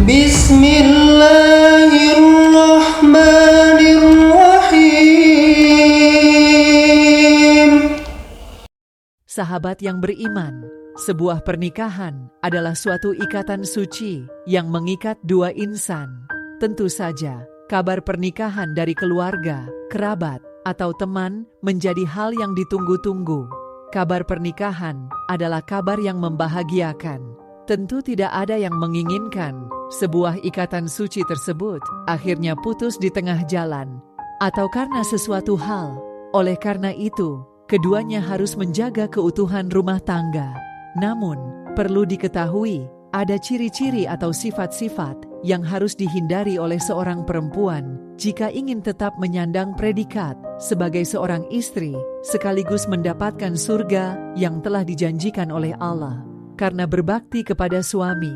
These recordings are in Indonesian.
Bismillahirrahmanirrahim. Sahabat yang beriman, sebuah pernikahan adalah suatu ikatan suci yang mengikat dua insan. Tentu saja, kabar pernikahan dari keluarga, kerabat, atau teman menjadi hal yang ditunggu-tunggu. Kabar pernikahan adalah kabar yang membahagiakan. Tentu tidak ada yang menginginkan sebuah ikatan suci tersebut akhirnya putus di tengah jalan atau karena sesuatu hal. Oleh karena itu, keduanya harus menjaga keutuhan rumah tangga. Namun, perlu diketahui, ada ciri-ciri atau sifat-sifat yang harus dihindari oleh seorang perempuan jika ingin tetap menyandang predikat sebagai seorang istri, sekaligus mendapatkan surga yang telah dijanjikan oleh Allah karena berbakti kepada suami.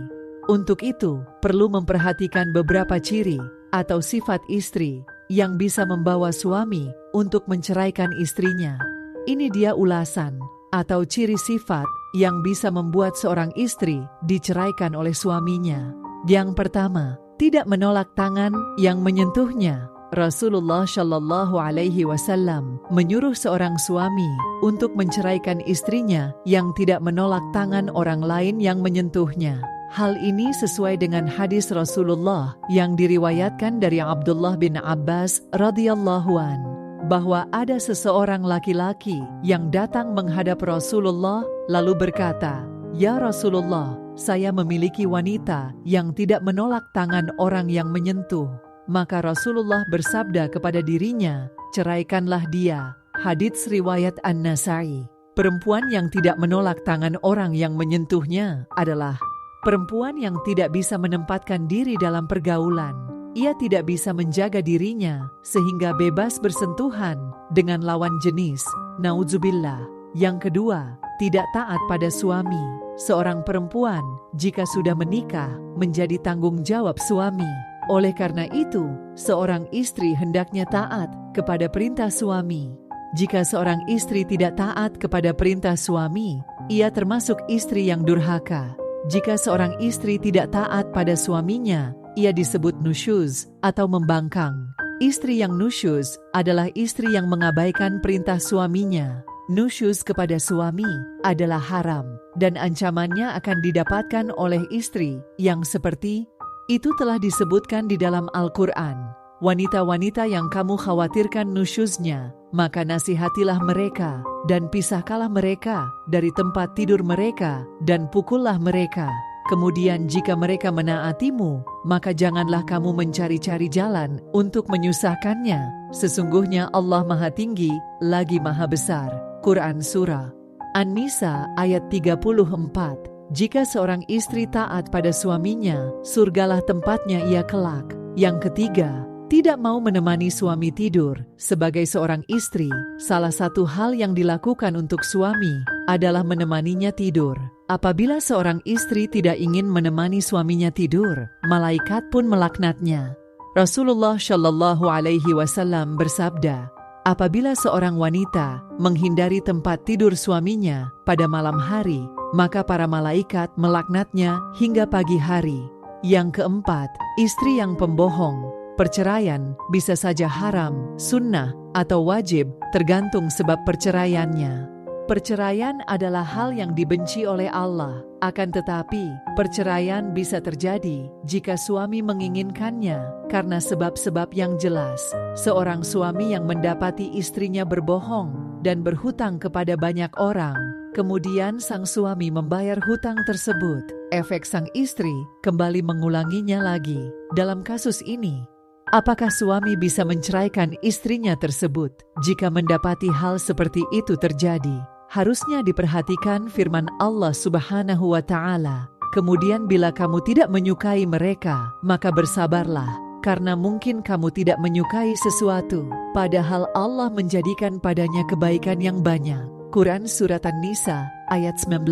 Untuk itu, perlu memperhatikan beberapa ciri atau sifat istri yang bisa membawa suami untuk menceraikan istrinya. Ini dia ulasan atau ciri sifat yang bisa membuat seorang istri diceraikan oleh suaminya. Yang pertama, tidak menolak tangan yang menyentuhnya. Rasulullah Shallallahu Alaihi Wasallam menyuruh seorang suami untuk menceraikan istrinya yang tidak menolak tangan orang lain yang menyentuhnya. Hal ini sesuai dengan hadis Rasulullah yang diriwayatkan dari Abdullah bin Abbas radhiyallahu an, bahwa ada seseorang laki-laki yang datang menghadap Rasulullah lalu berkata, "Ya Rasulullah, saya memiliki wanita yang tidak menolak tangan orang yang menyentuh." Maka Rasulullah bersabda kepada dirinya, "Ceraikanlah dia." Hadits riwayat An-Nasai. Perempuan yang tidak menolak tangan orang yang menyentuhnya adalah perempuan yang tidak bisa menempatkan diri dalam pergaulan. Ia tidak bisa menjaga dirinya sehingga bebas bersentuhan dengan lawan jenis. Nauzubillah. Yang kedua, tidak taat pada suami. Seorang perempuan jika sudah menikah menjadi tanggung jawab suami. Oleh karena itu, seorang istri hendaknya taat kepada perintah suami. Jika seorang istri tidak taat kepada perintah suami, ia termasuk istri yang durhaka. Jika seorang istri tidak taat pada suaminya, ia disebut nusyuz atau membangkang. Istri yang nusyuz adalah istri yang mengabaikan perintah suaminya. Nusyuz kepada suami adalah haram dan ancamannya akan didapatkan oleh istri yang seperti itu telah disebutkan di dalam Al-Quran. Wanita-wanita yang kamu khawatirkan nusyuznya, maka nasihatilah mereka dan pisahkanlah mereka dari tempat tidur mereka dan pukullah mereka. Kemudian jika mereka menaatimu, maka janganlah kamu mencari-cari jalan untuk menyusahkannya. Sesungguhnya Allah Maha Tinggi lagi Maha Besar. Quran Surah An-Nisa ayat 34. Jika seorang istri taat pada suaminya, surgalah tempatnya ia kelak. Yang ketiga, tidak mau menemani suami tidur. Sebagai seorang istri, salah satu hal yang dilakukan untuk suami adalah menemaninya tidur. Apabila seorang istri tidak ingin menemani suaminya tidur, malaikat pun melaknatnya. Rasulullah Shallallahu Alaihi Wasallam bersabda, apabila seorang wanita menghindari tempat tidur suaminya pada malam hari, maka para malaikat melaknatnya hingga pagi hari. Yang keempat, istri yang pembohong. Perceraian bisa saja haram, sunnah, atau wajib, tergantung sebab perceraiannya. Perceraian adalah hal yang dibenci oleh Allah. Akan tetapi, perceraian bisa terjadi jika suami menginginkannya karena sebab-sebab yang jelas. Seorang suami yang mendapati istrinya berbohong dan berhutang kepada banyak orang, kemudian sang suami membayar hutang tersebut. Efek sang istri kembali mengulanginya lagi. Dalam kasus ini, apakah suami bisa menceraikan istrinya tersebut? Jika mendapati hal seperti itu terjadi, harusnya diperhatikan firman Allah Subhanahu wa Ta'ala. Kemudian bila kamu tidak menyukai mereka, maka bersabarlah, karena mungkin kamu tidak menyukai sesuatu, padahal Allah menjadikan padanya kebaikan yang banyak. Quran Surat An-Nisa ayat 19.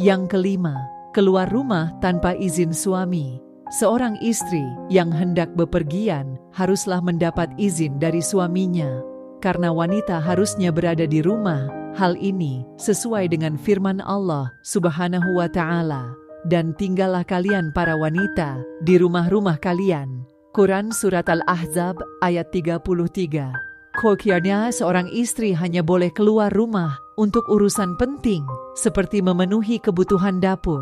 Yang kelima, keluar rumah tanpa izin suami. Seorang istri yang hendak bepergian haruslah mendapat izin dari suaminya, karena wanita harusnya berada di rumah. Hal ini sesuai dengan firman Allah Subhanahu wa Ta'ala. dan tinggallah kalian para wanita di rumah-rumah kalian. Quran Surat Al-Ahzab ayat 33. Kokirnya seorang istri hanya boleh keluar rumah untuk urusan penting seperti memenuhi kebutuhan dapur.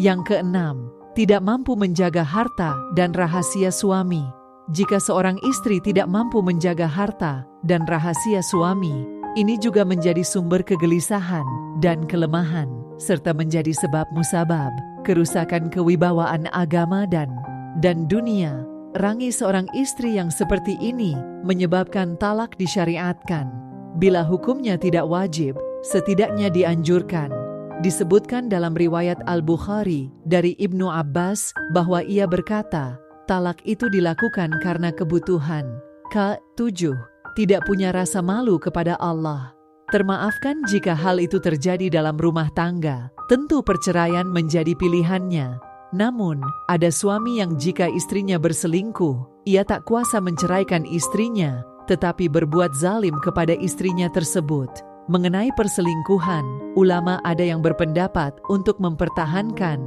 Yang keenam, tidak mampu menjaga harta dan rahasia suami. Jika seorang istri tidak mampu menjaga harta dan rahasia suami, ini juga menjadi sumber kegelisahan dan kelemahan, serta menjadi sebab musabab kerusakan kewibawaan agama dan dunia. Rangi seorang istri yang seperti ini menyebabkan talak disyariatkan. Bila hukumnya tidak wajib, setidaknya dianjurkan. Disebutkan dalam riwayat Al-Bukhari dari Ibnu Abbas bahwa ia berkata, talak itu dilakukan karena kebutuhan. Ke-7. Tidak punya rasa malu kepada Allah. Termaafkan jika hal itu terjadi dalam rumah tangga. Tentu perceraian menjadi pilihannya. Namun, ada suami yang jika istrinya berselingkuh, ia tak kuasa menceraikan istrinya, tetapi berbuat zalim kepada istrinya tersebut. Mengenai perselingkuhan, ulama ada yang berpendapat untuk mempertahankan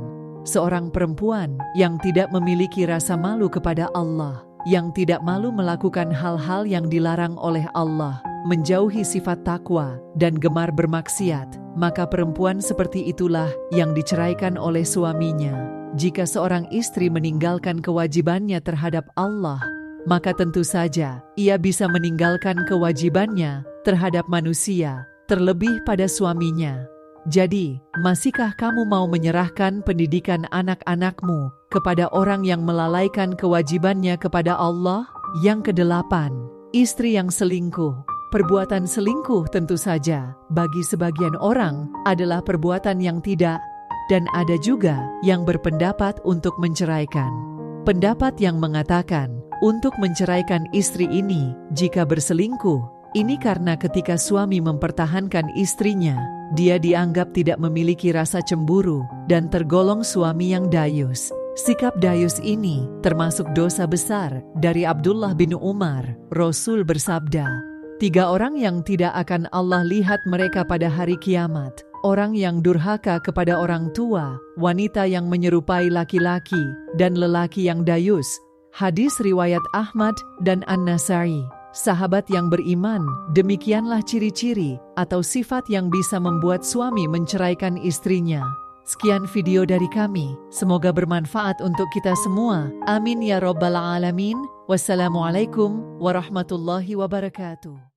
seorang perempuan yang tidak memiliki rasa malu kepada Allah, yang tidak malu melakukan hal-hal yang dilarang oleh Allah, menjauhi sifat takwa dan gemar bermaksiat, maka perempuan seperti itulah yang diceraikan oleh suaminya. Jika seorang istri meninggalkan kewajibannya terhadap Allah, maka tentu saja ia bisa meninggalkan kewajibannya terhadap manusia, terlebih pada suaminya. Jadi, masihkah kamu mau menyerahkan pendidikan anak-anakmu kepada orang yang melalaikan kewajibannya kepada Allah? Yang kedelapan, istri yang selingkuh. Perbuatan selingkuh tentu saja bagi sebagian orang adalah perbuatan yang tidak, dan ada juga yang berpendapat untuk menceraikan. Pendapat yang mengatakan untuk menceraikan istri ini jika berselingkuh, ini karena ketika suami mempertahankan istrinya, dia dianggap tidak memiliki rasa cemburu dan tergolong suami yang dayus. Sikap dayus ini termasuk dosa besar. Dari Abdullah bin Umar, Rasul bersabda, 3 orang yang tidak akan Allah lihat mereka pada hari kiamat. Orang yang durhaka kepada orang tua, wanita yang menyerupai laki-laki, dan lelaki yang dayus. Hadis riwayat Ahmad dan An-Nasai. Sahabat yang beriman, demikianlah ciri-ciri atau sifat yang bisa membuat suami menceraikan istrinya. Sekian video dari kami, semoga bermanfaat untuk kita semua. Amin ya rabbal alamin. Wassalamualaikum warahmatullahi wabarakatuh.